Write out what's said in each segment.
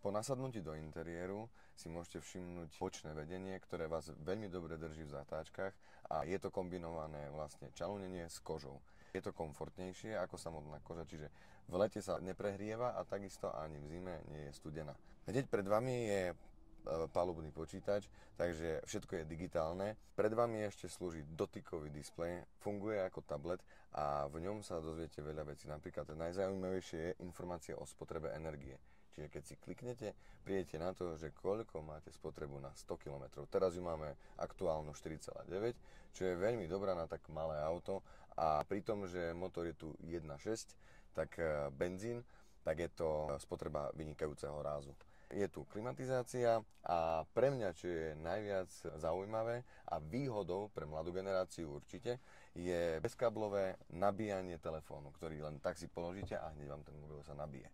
Po nasadnutí do interiéru si môžete všimnúť bočné vedenie, ktoré vás veľmi dobre drží v zatáčkach a je to kombinované vlastne čalúnenie s kožou. Je to komfortnejšie ako samotná koža, čiže v lete sa neprehrieva a takisto ani v zime nie je studená. Hneď pred vami je palubný počítač, takže všetko je digitálne. Pred vami ešte slúži dotykový displej, funguje ako tablet a v ňom sa dozviete veľa vecí. Napríklad najzaujímavejšie je informácia o spotrebe energie. Čiže keď si kliknete, prídete na to, že koľko máte spotrebu na 100 km. Teraz ju máme aktuálnu 4,9, čo je veľmi dobrá na tak malé auto a pri tom, že motor je tu 1.6, tak benzín, tak je to spotreba vynikajúceho rázu. Je tu klimatizácia a pre mňa, čo je najviac zaujímavé a výhodou pre mladú generáciu určite, je bezkáblové nabíjanie telefónu, ktorý len tak si položíte a hneď vám ten mobil sa nabije.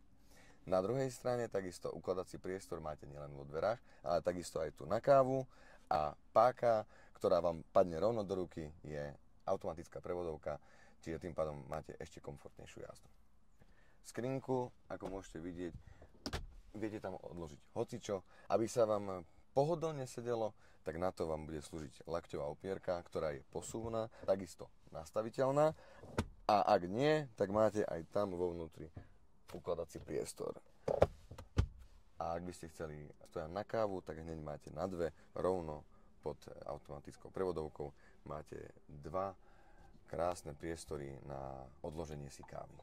Na druhej strane takisto ukladací priestor máte nielen vo dverách, ale takisto aj tu na kávu a páka, ktorá vám padne rovno do ruky, je automatická prevodovka, čiže tým pádom máte ešte komfortnejšiu jazdu. Skrinku, ako môžete vidieť, viete tam odložiť hocičo. Aby sa vám pohodlne sedelo, tak na to vám bude slúžiť lakťová opierka, ktorá je posuvná, takisto nastaviteľná. A ak nie, tak máte aj tam vo vnútri ukladací priestor. A ak by ste chceli stojať na kávu, tak hneď máte na dve, rovno pod automatickou prevodovkou máte dva krásne priestory na odloženie si kávy.